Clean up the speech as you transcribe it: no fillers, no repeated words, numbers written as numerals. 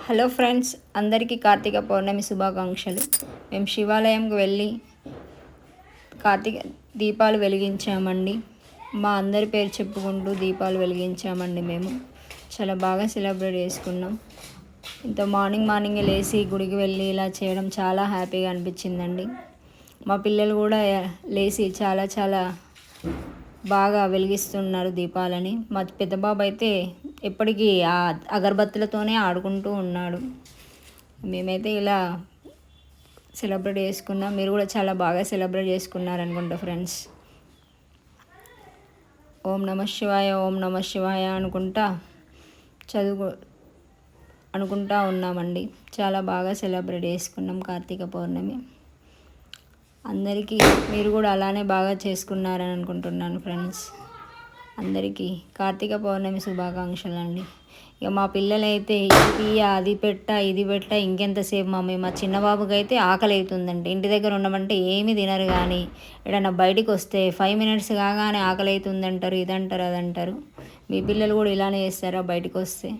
Hello friends, అందరికీ కార్తీక పౌర్ణమి శుభాకాంక్షలు. మేము శివాలయంకి వెళ్ళి కార్తీక దీపాలు వెలిగించామండి. మా అందరి పేరు చెప్పుకుంటూ దీపాలు వెలిగించామండి. మేము చాలా బాగా సెలబ్రేట్ చేసుకున్నాం. ఇంత మార్నింగే లేచి గుడికి వెళ్ళి ఇలా చేయడం చాలా హ్యాపీగా అనిపించిందండి. మా పిల్లలు కూడా లేచి చాలా బాగా వెలిగిస్తున్నారు దీపాలని. మా పెద్ద బాబు అయితే ఎప్పటికీ ఆ అగరబత్తులతోనే ఆడుకుంటూ ఉన్నాడు. మేమైతే ఇలా సెలబ్రేట్ చేసుకున్నాం. మీరు కూడా చాలా బాగా సెలబ్రేట్ చేసుకున్నారనుకుంటా ఫ్రెండ్స్. ఓం నమ శివాయ, ఓం నమ శివాయ అనుకుంటా ఉన్నామండి. చాలా బాగా సెలబ్రేట్ చేసుకున్నాం కార్తీక పౌర్ణమి. అందరికీ మీరు కూడా అలానే బాగా చేసుకున్నారని అనుకుంటున్నాను ఫ్రెండ్స్. అందరికీ కార్తీక పౌర్ణమి శుభాకాంక్షలు అండి. ఇక మా పిల్లలైతే అది ఇది పెట్ట ఇంకెంతసేపు మమ్మీ. మా చిన్నబాబుకి అయితే ఆకలి అవుతుందంటే ఇంటి దగ్గర ఉండమంటే ఏమీ తినరు. కానీ ఏడన్నా బయటికి వస్తే 5 minutes కాగానే ఆకలి అవుతుందంటారు, ఇదంటారు అదంటారు. మీ పిల్లలు కూడా ఇలానే చేస్తారా బయటకు వస్తే?